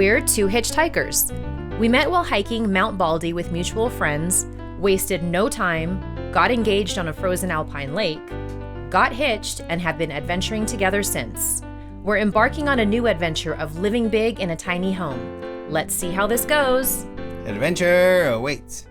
We're two hitchhikers. We met while hiking Mount Baldy with mutual friends, wasted no time, got engaged on a frozen alpine lake, got hitched, and have been adventuring together since. We're embarking on a new adventure of living big in a tiny home. Let's see how this goes. Adventure awaits.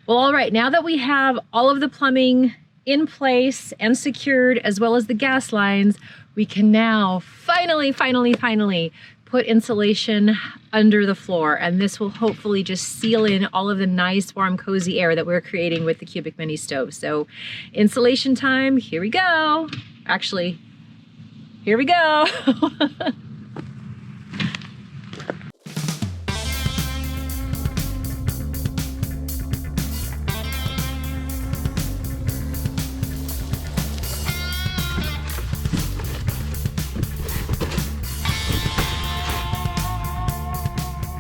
Well, all right, now that we have all of the plumbing in place and secured, as well as the gas lines, we can now finally put insulation under the floor. And this will hopefully just seal in all of the nice, warm, cozy air that we're creating with the Cubic Mini stove. So insulation time, here we go. Actually, here we go.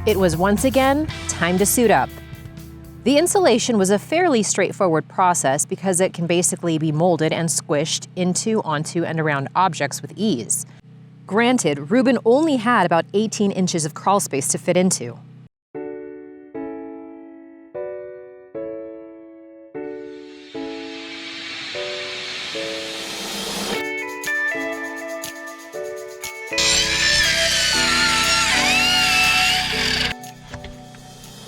It was once again time to suit up. The insulation was a fairly straightforward process because it can basically be molded and squished into, onto, and around objects with ease. Granted, Ruben only had about 18 inches of crawl space to fit into.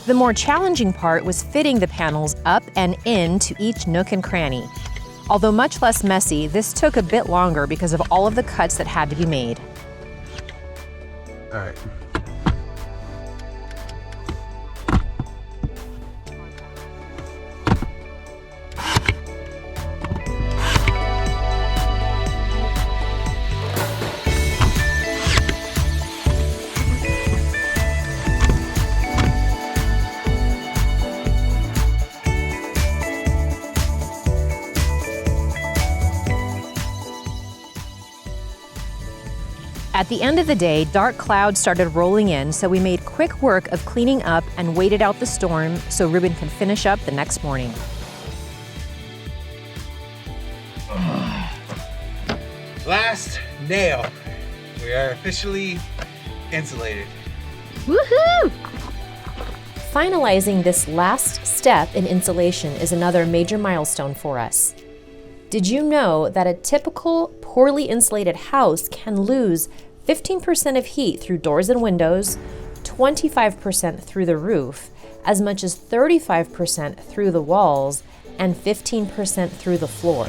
The more challenging part was fitting the panels up and in to each nook and cranny. Although much less messy, this took a bit longer because of all of the cuts that had to be made. All right. At the end of the day, dark clouds started rolling in, so we made quick work of cleaning up and waited out the storm so Ruben could finish up the next morning. Last nail. We are officially insulated. Woohoo! Finalizing this last step in insulation is another major milestone for us. Did you know that a typical poorly insulated house can lose 15% of heat through doors and windows, 25% through the roof, as much as 35% through the walls, and 15% through the floor?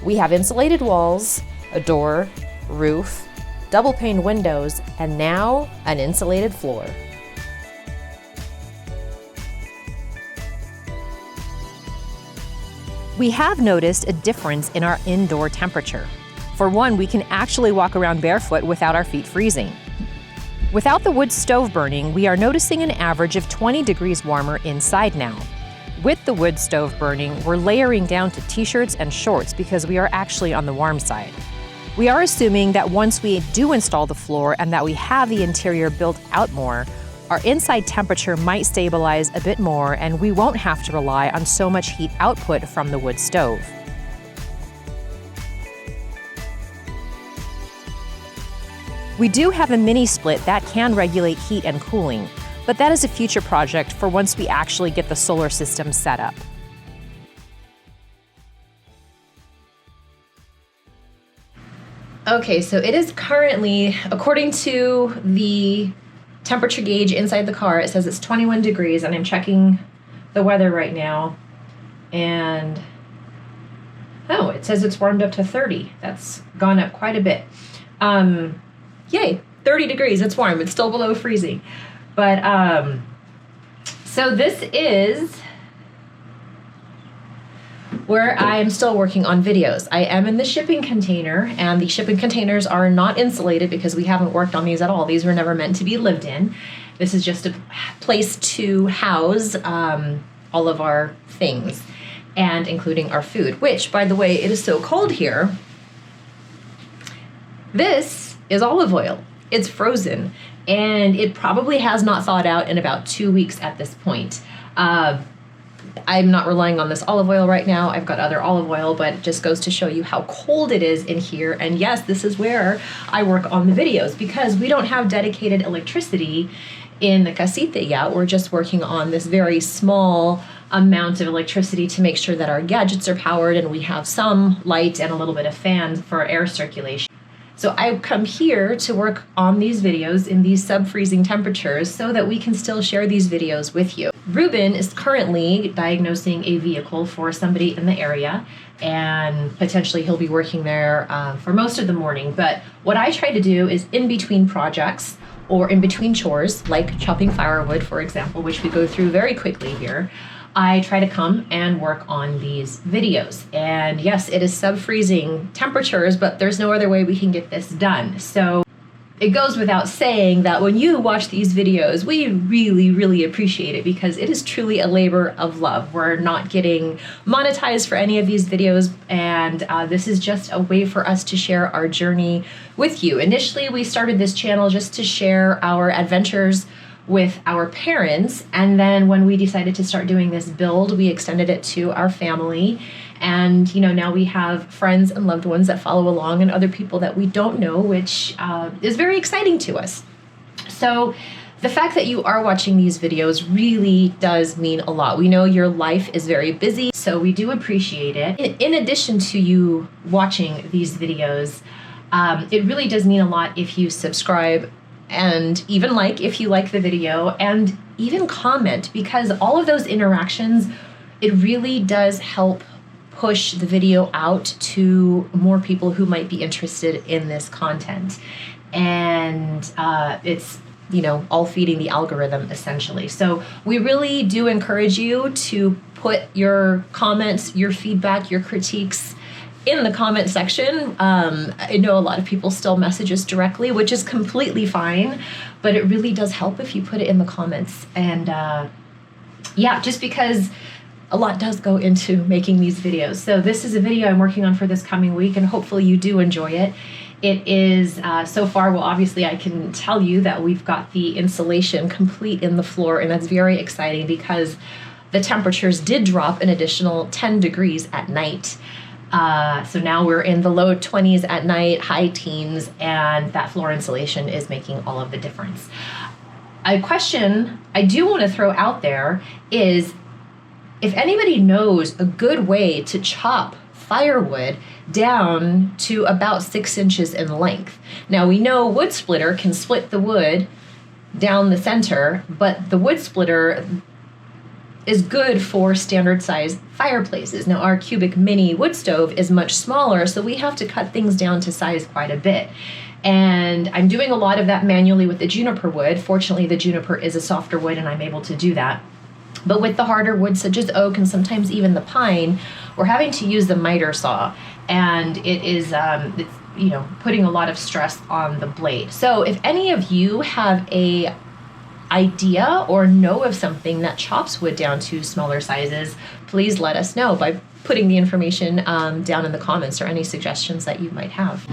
We have insulated walls, a door, roof, double-pane windows, and now an insulated floor. We have noticed a difference in our indoor temperature. For one, we can actually walk around barefoot without our feet freezing. Without the wood stove burning, we are noticing an average of 20 degrees warmer inside now. With the wood stove burning, we're layering down to t-shirts and shorts because we are actually on the warm side. We are assuming that once we do install the floor and that we have the interior built out more, our inside temperature might stabilize a bit more and we won't have to rely on so much heat output from the wood stove. We do have a mini split that can regulate heat and cooling, but that is a future project for once we actually get the solar system set up. Okay, so it is currently, according to the temperature gauge inside the car, it says it's 21 degrees, and I'm checking the weather right now, and oh, it says it's warmed up to 30. That's gone up quite a bit. Yay, 30 degrees, it's warm. It's still below freezing. But, so this is where I am still working on videos. I am in the shipping container, and the shipping containers are not insulated because we haven't worked on these at all. These were never meant to be lived in. This is just a place to house all of our things, and including our food, which, by the way, it is so cold here. This is olive oil. It's frozen, and it probably has not thawed out in about 2 weeks at this point. I'm not relying on this olive oil right now. I've got other olive oil, but it just goes to show you how cold it is in here. And yes, this is where I work on the videos because we don't have dedicated electricity in the casita yet. We're just working on this very small amount of electricity to make sure that our gadgets are powered and we have some light and a little bit of fan for air circulation. So I come here to work on these videos in these sub-freezing temperatures so that we can still share these videos with you. Ruben is currently diagnosing a vehicle for somebody in the area, and potentially he'll be working there for most of the morning. But what I try to do is in between projects or in between chores, like chopping firewood, for example, which we go through very quickly here, I try to come and work on these videos. And yes, it is sub-freezing temperatures, but there's no other way we can get this done. So it goes without saying that when you watch these videos, we really, really appreciate it because it is truly a labor of love. We're not getting monetized for any of these videos, and this is just a way for us to share our journey with you. Initially, we started this channel just to share our adventures with our parents, and then when we decided to start doing this build, we extended it to our family. And now we have friends and loved ones that follow along and other people that we don't know, which is very exciting to us. So the fact that you are watching these videos really does mean a lot. We know your life is very busy, so we do appreciate it. In addition to you watching these videos, it really does mean a lot if you subscribe and even if you like the video, and even comment, because all of those interactions, it really does help push the video out to more people who might be interested in this content. And it's all feeding the algorithm essentially. So we really do encourage you to put your comments, your feedback, your critiques in the comment section. I know a lot of people still message us directly, which is completely fine, but it really does help if you put it in the comments. And just because a lot does go into making these videos. So this is a video I'm working on for this coming week, and hopefully you do enjoy it. It is, so far, well, obviously I can tell you that we've got the insulation complete in the floor, and that's very exciting because the temperatures did drop an additional 10 degrees at night. So now we're in the low 20s at night, high teens, and that floor insulation is making all of the difference. A question I do want to throw out there is, if anybody knows a good way to chop firewood down to about 6 inches in length. Now we know wood splitter can split the wood down the center, but the wood splitter is good for standard size fireplaces. Now our cubic mini wood stove is much smaller, so we have to cut things down to size quite a bit. And I'm doing a lot of that manually with the juniper wood. Fortunately, the juniper is a softer wood and I'm able to do that. But with the harder wood such as oak and sometimes even the pine, we're having to use the miter saw, and it is it's putting a lot of stress on the blade. So if any of you have a idea or know of something that chops wood down to smaller sizes, please let us know by putting the information down in the comments or any suggestions that you might have.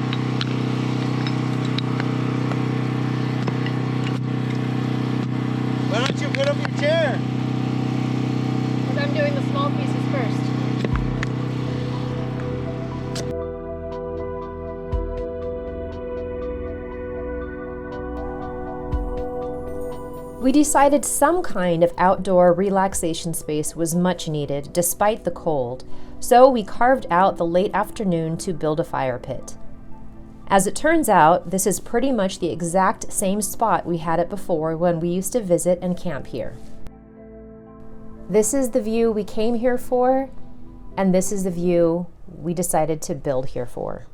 Why don't you put up your chair? Because I'm doing the small pieces first. We decided some kind of outdoor relaxation space was much needed despite the cold, so we carved out the late afternoon to build a fire pit. As it turns out, this is pretty much the exact same spot we had it before when we used to visit and camp here. This is the view we came here for, and this is the view we decided to build here for.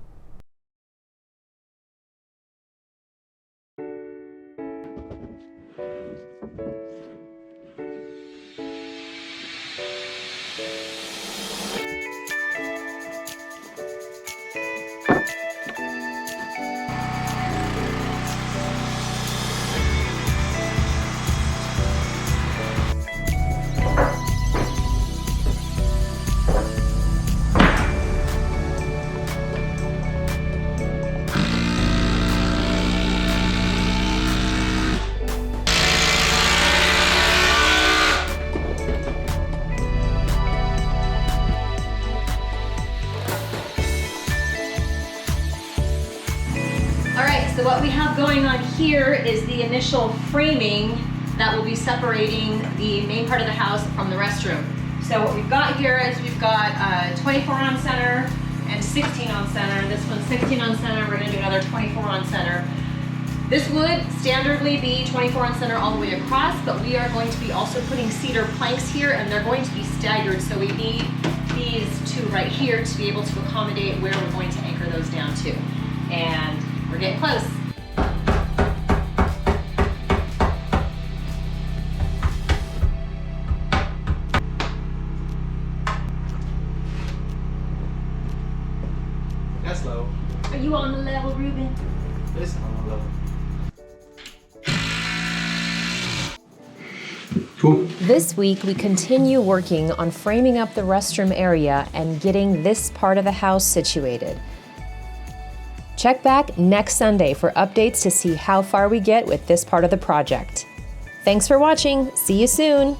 so what we have going on here is the initial framing that will be separating the main part of the house from the restroom. So what we've got here is we've got 24 on center and 16 on center. This one's 16 on center, we're gonna do another 24 on center. This would standardly be 24 on center all the way across, but we are going to be also putting cedar planks here, and they're going to be staggered, so we need these two right here to be able to accommodate where we're going to anchor those down to. And we're getting close. That's low. Are you on the level, Ruben? This is on the level. Cool. This week, we continue working on framing up the restroom area and getting this part of the house situated. Check back next Sunday for updates to see how far we get with this part of the project. Thanks for watching. See you soon.